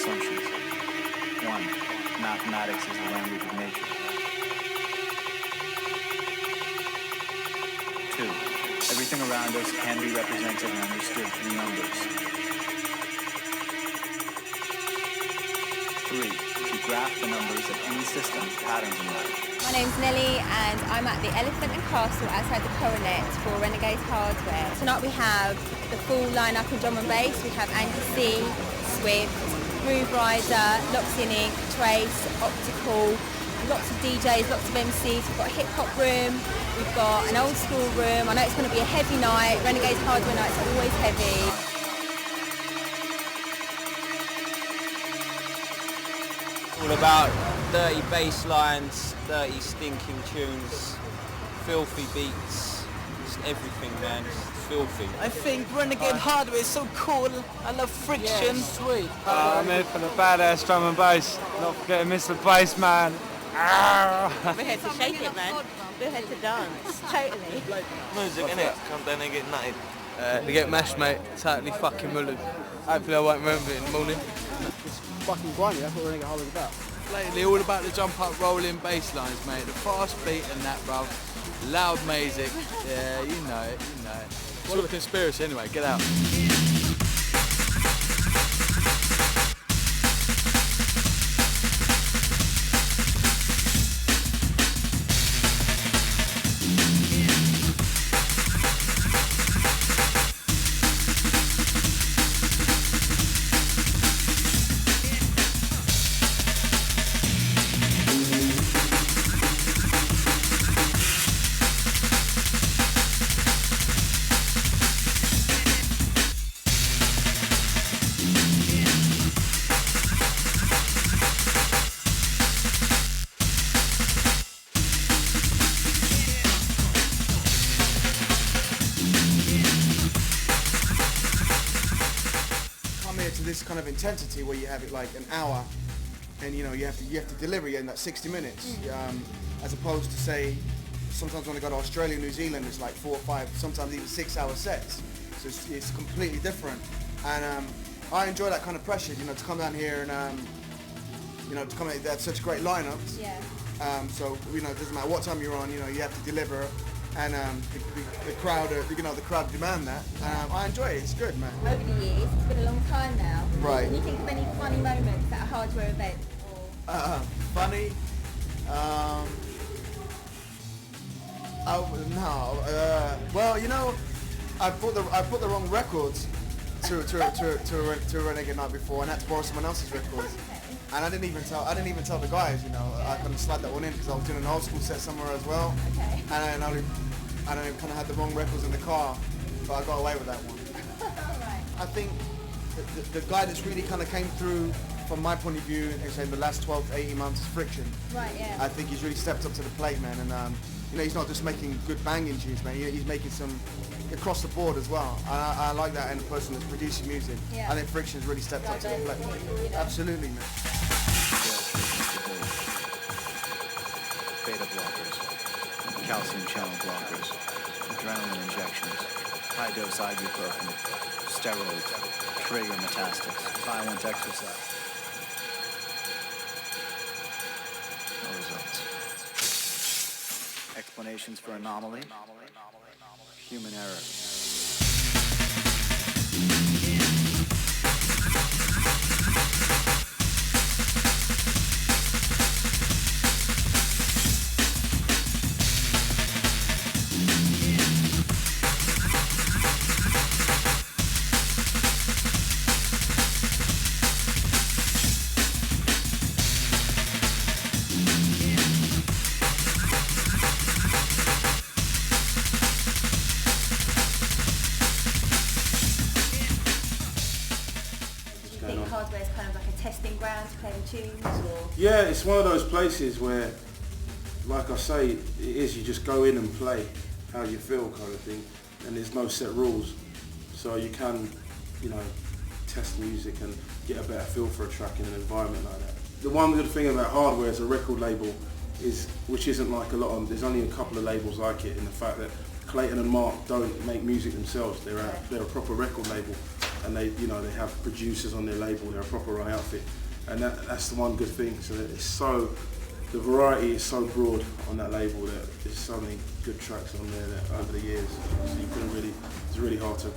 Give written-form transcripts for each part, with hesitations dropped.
assumptions. 1. Mathematics is the language of nature. 2. Everything around us can be represented and understood through numbers. 3. If you graph the numbers of any system, patterns emerge. My name's Nelly and I'm at the Elephant and Castle outside the Coronet for Renegade Hardware. Tonight we have the full lineup in drum and bass. We have Andy C, Swift, Groove Rider, Loxy and Ink, Trace, Optical, lots of DJs, lots of MCs. We've got a hip hop room, we've got an old school room. I know it's going to be a heavy night. Renegade Hardware nights are always heavy. All about dirty bass lines, dirty stinking tunes, filthy beats, just everything, man, just filthy. I think Renegade Hardware is so cool. I love Friction. Yeah, sweet. I'm here for the badass drum and bass. Not forgetting Mr. Bass Man. We're here to shake it, man. We're here to dance. Totally. Music, innit? Come down and get nutted. To get mashed, mate, totally fucking mullered. Hopefully I won't remember it in the morning. It's fucking grimy, that's what Renegade Hardware's about. Lately, all about the jump up rolling bass lines, mate. The fast beat and that, bruv. Loud music. Yeah, you know it, you know it. It's all a conspiracy anyway, get out. To this kind of intensity where you have it like an hour, and you know you have to deliver it in that 60 minutes, as opposed to say sometimes when I go to Australia, New Zealand, it's like 4 or 5, sometimes even 6-hour sets. So it's completely different, and I enjoy that kind of pressure, you know, to come down here and you know, to come at such great lineups. Yeah. So you know, it doesn't matter what time you're on, you know, you have to deliver. And the crowd, you know, the crowd demand that. I enjoy it. It's good, man. Over the years, it's been a long time now. Right. Can you think of any funny moments at a hardware event? Funny? Well, you know, I put the wrong records to a Renegade night before, and had to borrow someone else's records. And I didn't even tell the guys, you know. I kind of slid that one in because I was doing an old school set somewhere as well. Okay. And I kind of had the wrong records in the car, but I got away with that one. Right. I think the guy that's really kind of came through from my point of view, in the last 12 to 18 months is Friction. Right, yeah. I think he's really stepped up to the plate, man, and you know, he's not just making good banging tunes, man. He's making some across the board as well. I like that in a person that's producing music. Yeah. I think Friction's really stepped up to the plate. You know. Absolutely, man. Beta blockers, calcium channel blockers, adrenaline injections, high-dose ibuprofen, steroids, trigger metastasis, violent exercise. No results. Explanations for anomaly, human error. Hardware is kind of like a testing ground to play the tunes, or? Yeah, it's one of those places where, like I say, it is, you just go in and play how you feel kind of thing, and there's no set rules, so you can, you know, test music and get a better feel for a track in an environment like that. The one good thing about Hardware as a record label is, which isn't like a lot of, there's only a couple of labels like it, in the fact that Clayton and Mark don't make music themselves, they're a proper record label. and they have producers on their label. They're a proper run outfit, and that's the one good thing. So that the variety is so broad on that label that there's so many good tracks on there that over the years, so you couldn't really. It's really hard to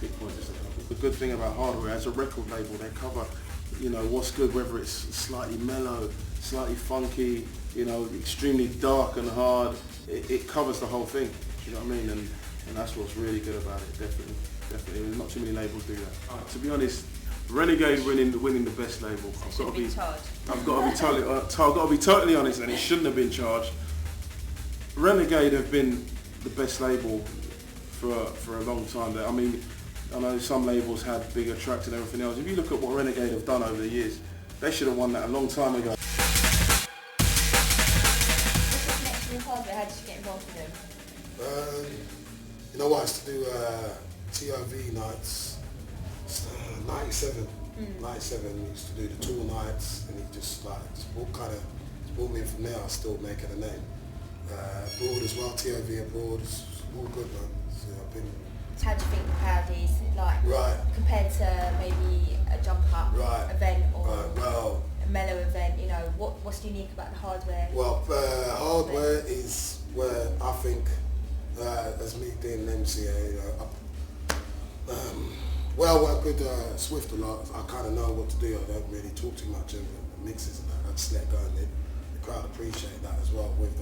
pinpoint just a couple. The good thing about Hardware, as a record label, they cover, what's good, whether it's slightly mellow, slightly funky, extremely dark and hard. It covers the whole thing. You know what I mean? And that's what's really good about it. Definitely. There's not too many labels do that. To be honest, Renegade winning the best label. I've got to be totally honest, and it shouldn't have been charged. Renegade have been the best label for a long time. I mean, I know some labels had bigger tracks and everything else. If you look at what Renegade have done over the years, they should have won that a long time ago. How did you get involved with them? I used to do TOV nights, 97. 97, we used to do the tour nights, and he just brought me in from there. I was still making a name. Abroad as well, TOV abroad, it's all good, man. So I've been. How do you think the crowd is compared to maybe a jump up event or a mellow event? What's unique about the Hardware? Well, Hardware is where I think, as me being an MC, I work with Swift a lot. I kind of know what to do. I don't really talk too much in the mixes and that. I just let go, and the crowd appreciate that as well. With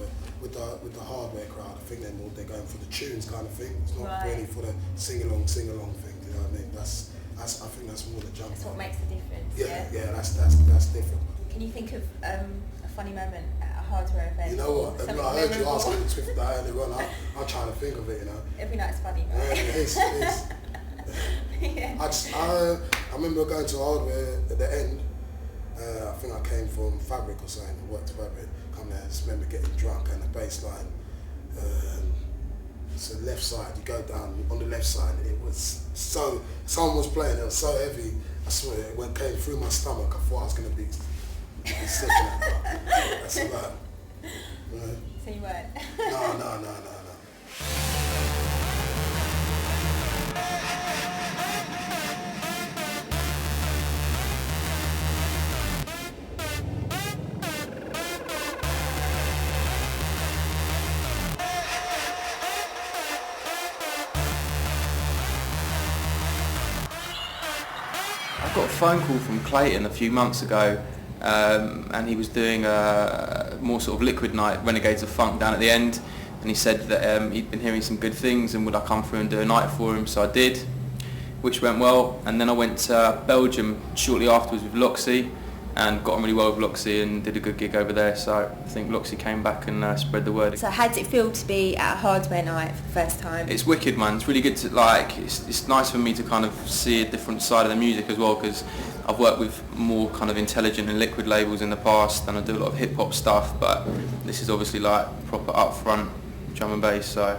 the Hardware crowd, I think they're going for the tunes kind of thing. It's not really for the sing along thing. You know what I mean? I think that's more the jump. That's what makes the difference. Yeah, that's different. Can you think of a funny moment at a Hardware event? You know what? I heard you asking the Swift that earlier on. I'm trying to think of it. Every night's funny, right? Yeah, it is. I remember going to Hardware at the end. I think I came from Fabric or something. I worked at Fabric. Come there. I just remember getting drunk and the bass line. So left side, you go down on the left side. It was so. Someone was playing. It was so heavy. I swear it came through my stomach. I thought I was going to be sick of that. That's about. So you weren't? No. I got a phone call from Clayton a few months ago, and he was doing a more sort of liquid night, Renegades of Funk, down at the end, and he said that he'd been hearing some good things and would I come through and do a night for him, so I did, which went well. And then I went to Belgium shortly afterwards with Loxy and got on really well with Loxy and did a good gig over there, so I think Loxy came back and spread the word. So how did it feel to be at a Hardware night for the first time? It's wicked, man. It's really good to it's nice for me to kind of see a different side of the music as well, because I've worked with more kind of intelligent and liquid labels in the past, and I do a lot of hip hop stuff, but this is obviously like proper upfront drum and bass. So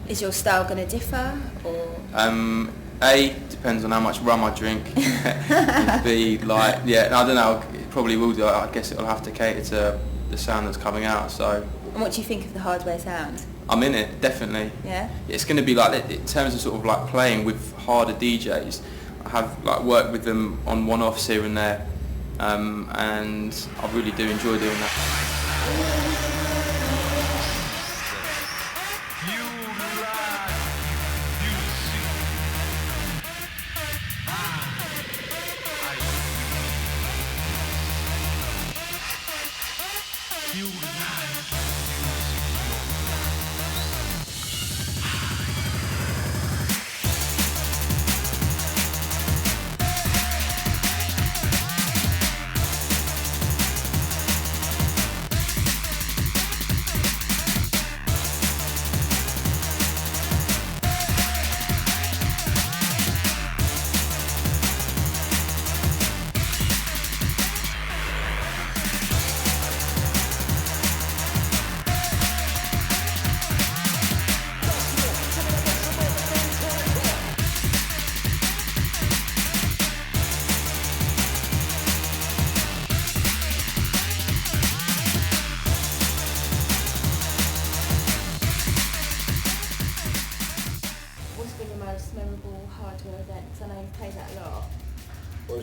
is your style going to differ, or? A, depends on how much rum I drink. B, I don't know, it probably will do. I guess it'll have to cater to the sound that's coming out. So. And what do you think of the Hardware sound? I'm in it, definitely. Yeah? It's going to be like, in terms of sort of like playing with harder DJs, I have like worked with them on one-offs here and there, and I really do enjoy doing that.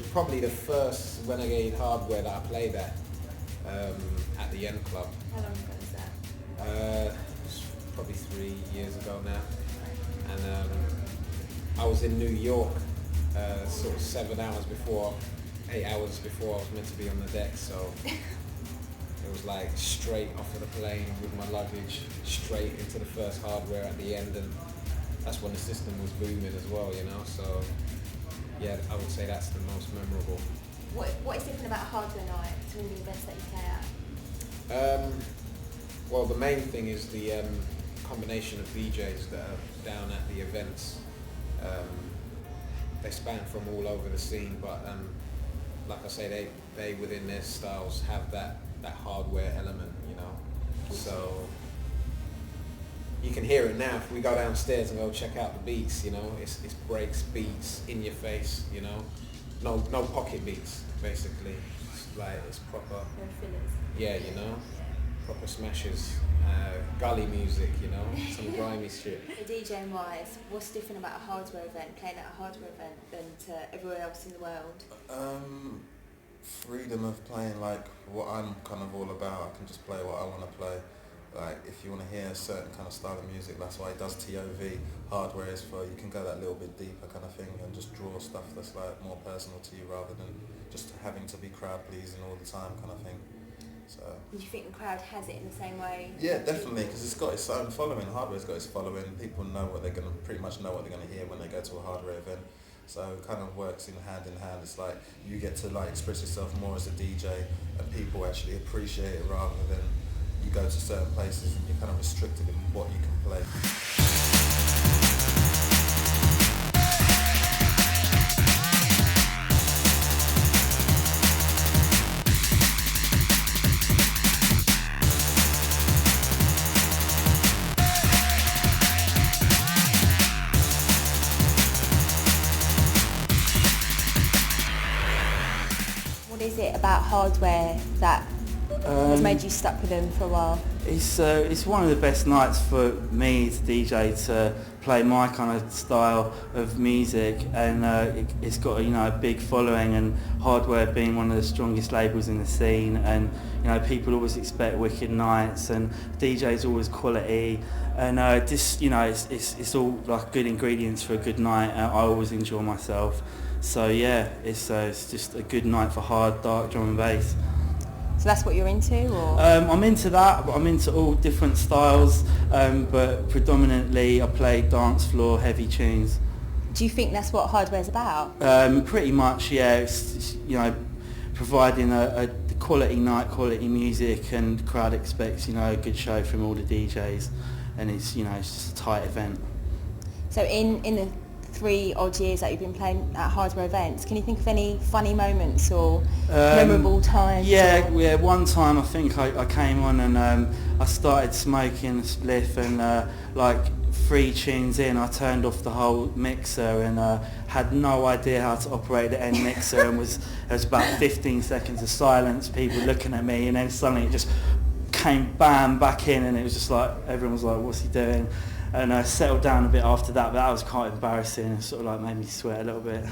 was probably the first Renegade Hardware that I played at the End Club. How long ago was that? It's probably 3 years ago now. And I was in New York sort of 8 hours before I was meant to be on the deck, so it was like straight off of the plane with my luggage, straight into the first Hardware at the end, and that's when the system was booming as well, you know, so yeah, I would say that's the most memorable. What is different about Hardware night to all the events that you play at? Well, the main thing is the combination of DJs that are down at the events. They span from all over the scene, but like I say, they within their styles have that Hardware element, you know. So you can hear it now if we go downstairs and go check out the beats, you know. It's breaks, beats, in your face, you know. No pocket beats, basically. It's proper. No fillers. Yeah, you know. Proper smashes, gully music, you know, some grimy shit. DJing wise, what's different about a Hardware event, playing at a Hardware event, than to everywhere else in the world? Freedom of playing like what I'm kind of all about. I can just play what I want to play. Like if you want to hear a certain kind of style of music, that's why it does TOV. Hardware is for you can go that little bit deeper kind of thing and just draw stuff that's like more personal to you rather than just having to be crowd pleasing all the time kind of thing. So. Do you think the crowd has it in the same way? Yeah, definitely, because it's got its own following. Hardware's got its following. People know what they're gonna pretty much know what they're gonna hear when they go to a Hardware event. So it kind of works in hand. It's like you get to like express yourself more as a DJ, and people actually appreciate it rather than you go to certain places and you're kind of restricted in what you can play. What is it about Hardware that has made you stuck with them for a while? It's one of the best nights for me as a DJ to play my kind of style of music, and it's got a big following, and Hardware being one of the strongest labels in the scene, and people always expect wicked nights, and DJ's always quality, and it's all like good ingredients for a good night. I always enjoy myself, so yeah, it's just a good night for hard, dark drum and bass. So that's what you're into, or? I'm into that, but I'm into all different styles, but predominantly I play dance floor heavy tunes. Do you think that's what Hardware's about? Pretty much, yeah. It's providing a quality night, quality music, and the crowd expects a good show from all the DJs, and it's just a tight event. So in the 3 odd years that you've been playing at Hardware events, can you think of any funny moments or memorable times? Yeah, one time I think I came on and I started smoking a spliff, and like 3 tunes in I turned off the whole mixer and had no idea how to operate the end mixer, and there was about 15 seconds of silence, people looking at me, and then suddenly it just came bam back in, and it was just like everyone was like, what's he doing? And I settled down a bit after that, but that was quite embarrassing. It sort of like made me sweat a little bit.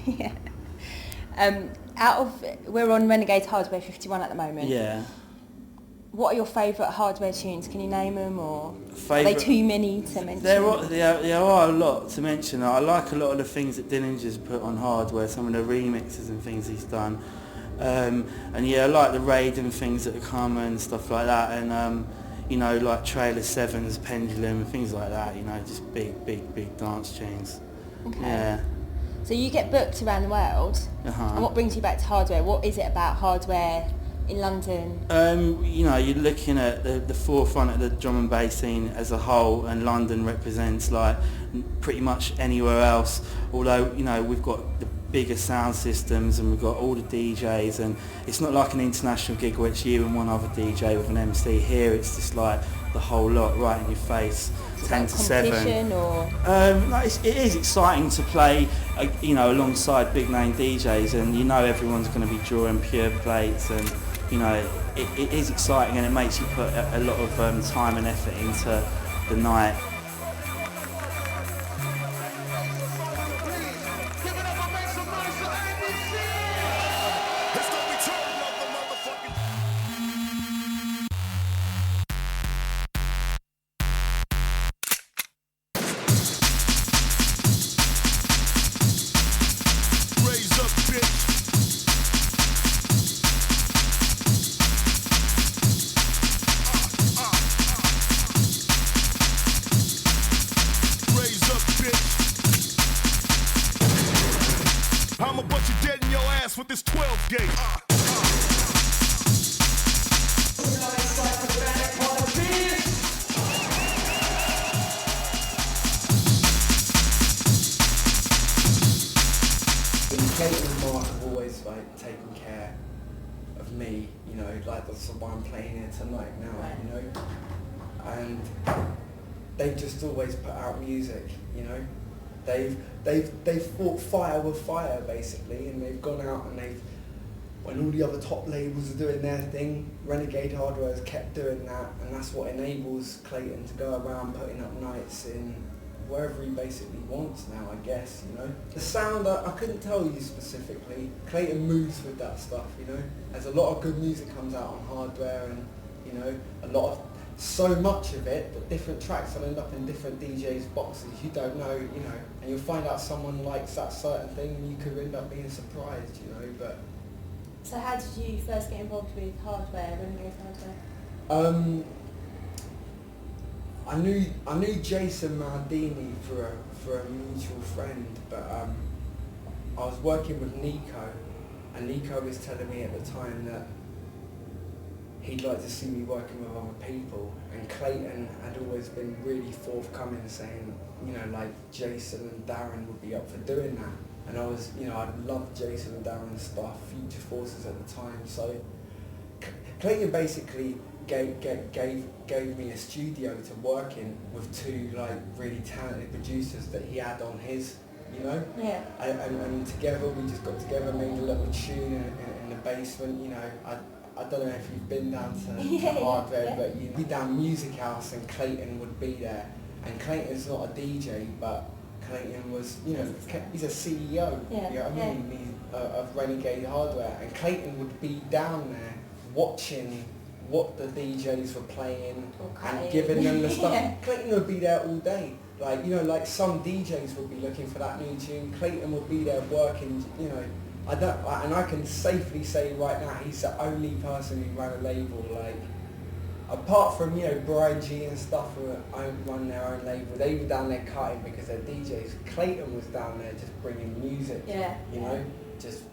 Yeah. We're on Renegade Hardware 51 at the moment. Yeah. What are your favourite Hardware tunes? Can you name them, or are they too many to mention? There are a lot to mention. I like a lot of the things that Dillinger's put on Hardware, some of the remixes and things he's done. And yeah, I like the raid and things that come and stuff like that, and like Trailer 7's Pendulum and things like that, just big dance tunes. Okay. Yeah. So you get booked around the world, and what brings you back to Hardware? What is it about Hardware in London? You're looking at the forefront of the drum and bass scene as a whole, and London represents like pretty much anywhere else, although we've got the bigger sound systems and we've got all the DJs, and it's not like an international gig where it's you and one other DJ with an MC. Here it's just like the whole lot right in your face, 10 to 7. Or? No, it is exciting to play alongside big name DJs, and everyone's going to be drawing pure plates, and it is exciting, and it makes you put a lot of time and effort into the night. like that's why I'm playing here tonight now, you know. And they've just always put out music, you know. They've fought fire with fire basically, and they've gone out and when all the other top labels are doing their thing, Renegade Hardware has kept doing that, and that's what enables Clayton to go around putting up nights in wherever he basically wants now, I guess, you know. The sound, I couldn't tell you specifically. Clayton moves with that stuff, you know. There's a lot of good music comes out on Hardware, and, you know, so much of it, but different tracks will end up in different DJs' boxes. You don't know, you know, and you'll find out someone likes that certain thing, and you could end up being surprised, you know, but... So how did you first get involved with Hardware, Renegade Hardware? I knew Jason Maldini for a mutual friend, but I was working with Nico, and Nico was telling me at the time that he'd like to see me working with other people, and Clayton had always been really forthcoming, saying, you know, like Jason and Darren would be up for doing that. And I was, you know, I loved Jason and Darren's stuff, Future Forces at the time, so Clayton basically gave me a studio to work in with two like really talented producers that he had on his, you know. Yeah. And together we just got together, made a little tune in the basement. You know, I don't know if you've been down to Hardware, but you know, we down Music House, and Clayton would be there. And Clayton's not a DJ, but Clayton was, you know, he's a CEO. You know what I mean? Of Renegade Hardware, and Clayton would be down there watching what the DJs were playing and giving them the stuff. Clayton would be there all day. Like, you know, like some DJs would be looking for that new tune. Clayton would be there working, you know. And I can safely say right now, he's the only person who ran a label, like, apart from, you know, Brian G and stuff who run their own label, they were down there cutting because they're DJs. Clayton was down there just bringing music, you know, just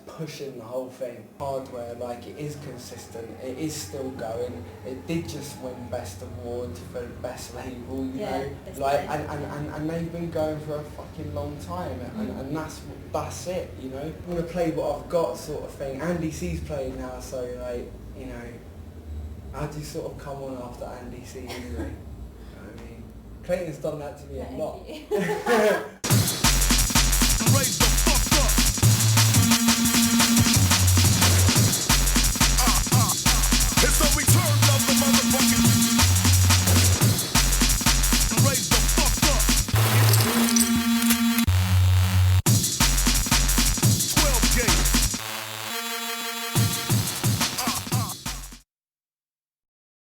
pushing the whole thing. Hardware, like, it is consistent, it is still going. It did just win Best Award for the best label, you know, like, and they've been going for a fucking long time, and that's it, you know. I'm gonna play what I've got, sort of thing. Andy C's playing now, so like, you know, how do you sort of come on after Andy C anyway? You know what I mean? Clayton's done that to me a lot.